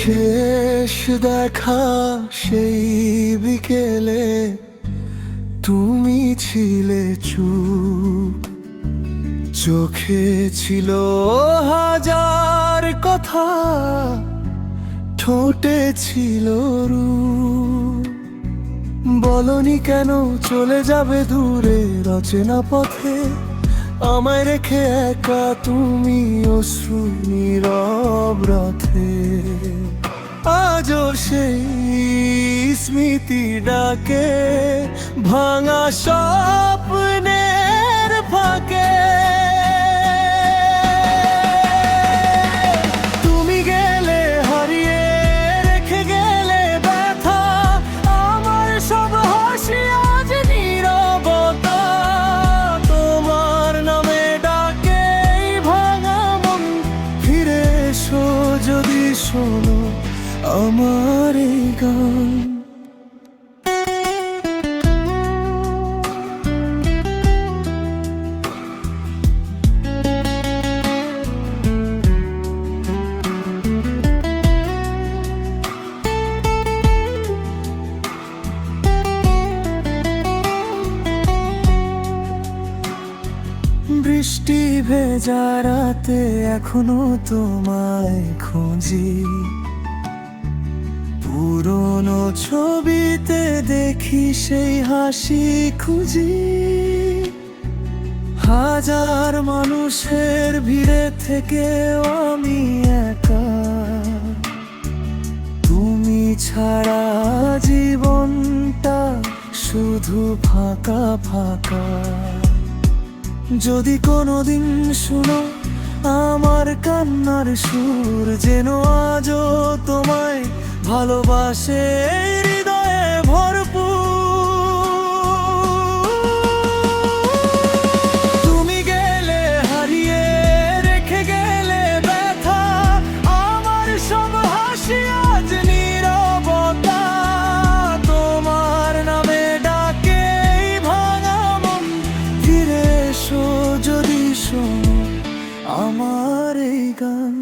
শেষ দেখা সেই বিকেলে তুমি ছিলে চুপ, চোখে ছিল হাজার কথা, ঠোঁটে ছিল রূপ। বলনি কেন চলে যাবে দূরে রচনা পথে, আমায় রেখে একা তুমি অশ্রু নীরব রথে। আজও সেই স্মৃতি ডাকে ভাঙা স্বপ্নের ফাঁকে। তুমি গেলে হারিয়ে রেখে গেলে ব্যথা, আমার সব হাসি আজ নীরবতা। তোমার নামে ডাকে এই ভাঙা মন, ফিরে এসো যদি শোনো আমার এই গান। বৃষ্টি ভেজা রাতে এখনো তোমায় খুঁজি, পুরনো ছবিতে দেখি সেই হাসি খুঁজি। হাজার মানুষের ভিড়ে থেকেও আমি একা, তুমি ছাড়া জীবনটা শুধু ফাঁকা ফাঁকা। যদি কোনোদিন শুনো আমার কান্নার সুর, যেন আজও তোমায় ভালোবাসে হৃদয়ে ভরপুর। তুমি গেলে হারিয়ে রেখে গেলে ব্যথা, আমার সব হাসি আজ নীরবতা। তোমার নামে ডাকে এই ভাঙা মন, ফিরে এসো যদি শোনো আমার এই গান।